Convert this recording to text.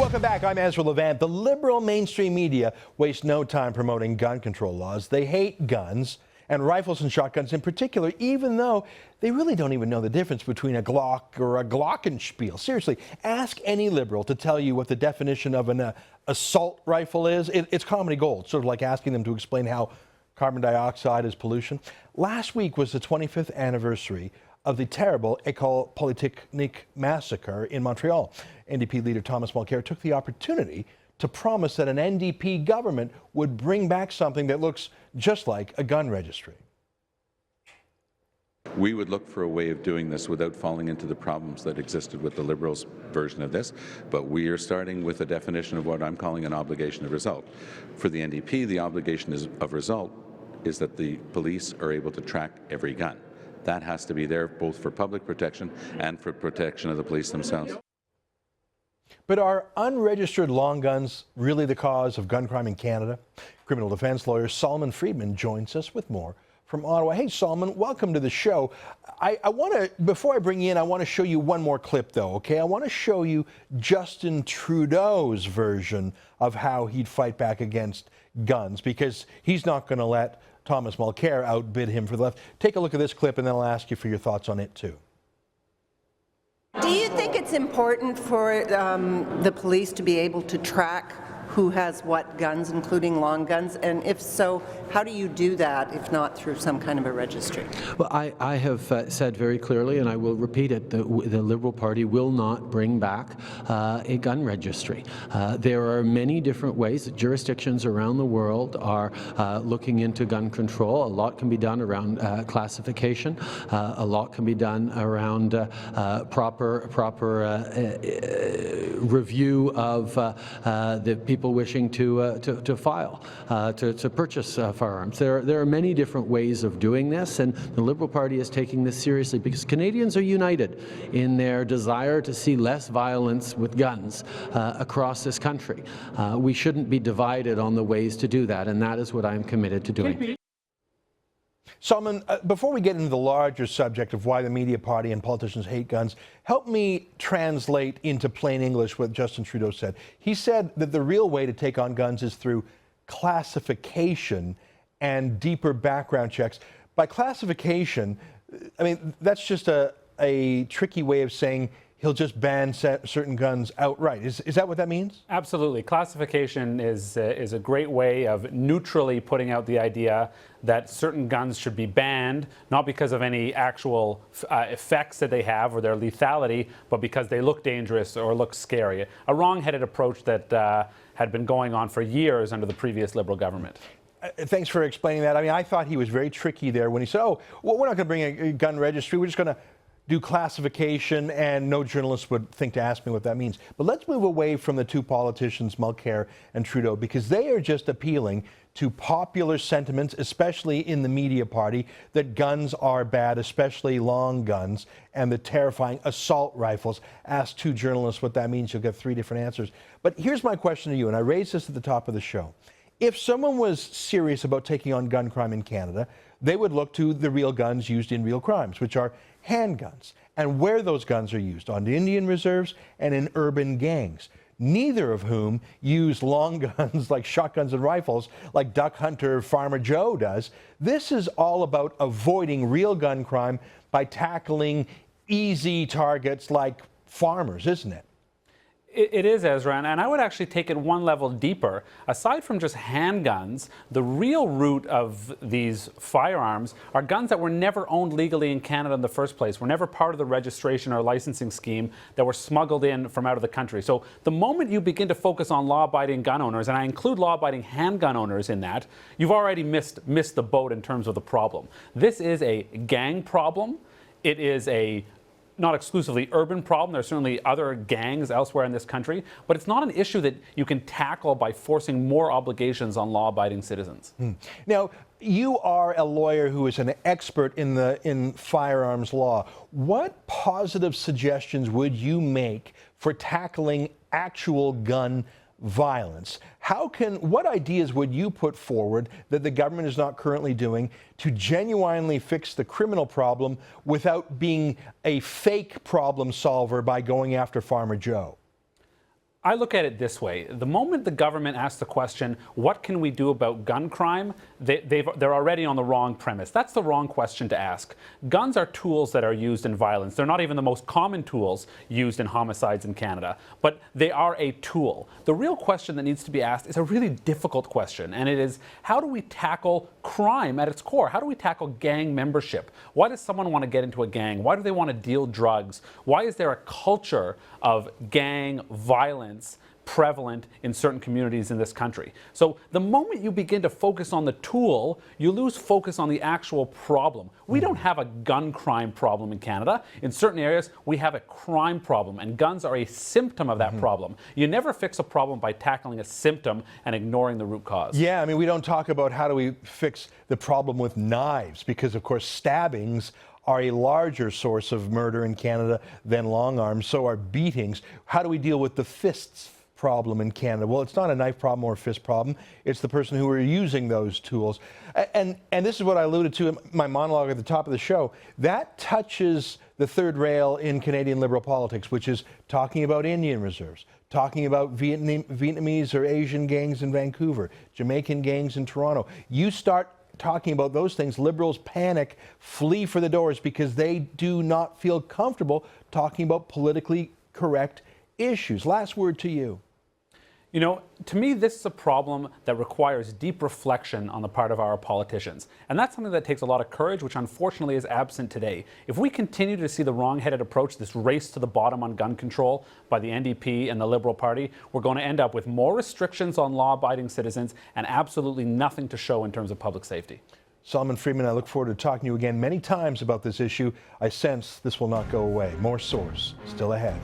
Welcome back. I'm Ezra Levant. The liberal mainstream media waste no time promoting gun control laws. They hate guns and rifles and shotguns in particular, even though they really don't even know the difference between a Glock or a Glockenspiel. Seriously, ask any liberal to tell you what the definition of an assault rifle is. It's comedy gold, sort of like asking them to explain how carbon dioxide is pollution. Last week was the 25th anniversary of the terrible École Polytechnique massacre in Montreal. NDP leader Thomas Mulcair took the opportunity to promise that an NDP government would bring back something that looks just like a gun registry. We would look for a way of doing this without falling into the problems that existed with the Liberals' version of this, but we are starting with a definition of what I'm calling an obligation of result. For the NDP, the obligation of result is that the police are able to track every gun. That has to be there both for public protection and for protection of the police themselves. But are unregistered long guns really the cause of gun crime in Canada? Criminal defense lawyer Solomon Friedman joins us with more from Ottawa. Hey, Solomon, welcome to the show. I want to, before I bring you in, I want to show you one more clip, though, okay? I want to show you Justin Trudeau's version of how he'd fight back against guns, because he's not going to let Thomas Mulcair outbid him for the left. Take a look at this clip, and then I'll ask you for your thoughts on it, too. Do you think it's important for the police to be able to track who has what guns, including long guns? And if so, how do you do that if not through some kind of a registry? Well, I have said very clearly, and I will repeat it, the Liberal Party will not bring back a gun registry. There are many different ways that jurisdictions around the world are looking into gun control. A lot can be done around classification. A lot can be done around proper review of the people wishing to file, to purchase firearms. There are many different ways of doing this, and the Liberal Party is taking this seriously because Canadians are united in their desire to see less violence with guns across this country. We shouldn't be divided on the ways to do that, and that is what I'm committed to doing. Solomon, before we get into the larger subject of why the media party and politicians hate guns, help me translate into plain English what Justin Trudeau said. He said that the real way to take on guns is through classification and deeper background checks. By classification, I mean, that's just a tricky way of saying he'll just ban certain guns outright. Is that what that means? Absolutely. Classification is a great way of neutrally putting out the idea that certain guns should be banned, not because of any actual effects that they have or their lethality, but because they look dangerous or look scary. A wrong-headed approach that had been going on for years under the previous Liberal government. Thanks for explaining that. I mean, I thought he was very tricky there when he said, oh, well, we're not going to bring a gun registry. We're just going to do classification, and no journalist would think to ask me what that means. But let's move away from the two politicians, Mulcair and Trudeau, because they are just appealing to popular sentiments, especially in the media party, that guns are bad, especially long guns, and the terrifying assault rifles. Ask two journalists what that means, you'll get three different answers. But here's my question to you, and I raised this at the top of the show. If someone was serious about taking on gun crime in Canada, they would look to the real guns used in real crimes, which are handguns, and where those guns are used, on the Indian reserves and in urban gangs, neither of whom use long guns like shotguns and rifles like Duck Hunter Farmer Joe does. This is all about avoiding real gun crime by tackling easy targets like farmers, isn't it? It is, Ezra, and I would actually take it one level deeper. Aside from just handguns, the real root of these firearms are guns that were never owned legally in Canada in the first place, were never part of the registration or licensing scheme, that were smuggled in from out of the country. So the moment you begin to focus on law-abiding gun owners, and I include law-abiding handgun owners in that, you've already missed the boat in terms of the problem. This is a gang problem. It is a not exclusively urban problem. There's certainly other gangs elsewhere in this country, but it's not an issue that you can tackle by forcing more obligations on law-abiding citizens. Now, you are a lawyer who is an expert in firearms law. What positive suggestions would you make for tackling actual gun violence? What ideas would you put forward that the government is not currently doing to genuinely fix the criminal problem without being a fake problem solver by going after Farmer Joe? I look at it this way. The moment the government asks the question, what can we do about gun crime, they're already on the wrong premise. That's the wrong question to ask. Guns are tools that are used in violence. They're not even the most common tools used in homicides in Canada, but they are a tool. The real question that needs to be asked is a really difficult question, and it is, how do we tackle crime at its core? How do we tackle gang membership? Why does someone want to get into a gang? Why do they want to deal drugs? Why is there a culture of gang violence prevalent in certain communities in this country? So the moment you begin to focus on the tool, you lose focus on the actual problem. We don't have a gun crime problem in Canada. In certain areas, we have a crime problem, and guns are a symptom of that problem. You never fix a problem by tackling a symptom and ignoring the root cause. Yeah, I mean, we don't talk about how do we fix the problem with knives, because, of course, stabbings are a larger source of murder in Canada than long arms. So are beatings. How do we deal with the fists problem in Canada? Well, it's not a knife problem or a fist problem. It's the person who are using those tools. And this is what I alluded to in my monologue at the top of the show. That touches the third rail in Canadian Liberal politics, which is talking about Indian reserves, talking about Vietnamese or Asian gangs in Vancouver, Jamaican gangs in Toronto. You start talking about those things, Liberals panic, flee for the doors, because they do not feel comfortable talking about politically correct issues. Last word to you. You know, to me, this is a problem that requires deep reflection on the part of our politicians. And that's something that takes a lot of courage, which unfortunately is absent today. If we continue to see the wrong-headed approach, this race to the bottom on gun control by the NDP and the Liberal Party, we're going to end up with more restrictions on law-abiding citizens and absolutely nothing to show in terms of public safety. Solomon Friedman, I look forward to talking to you again many times about this issue. I sense this will not go away. More Source still ahead.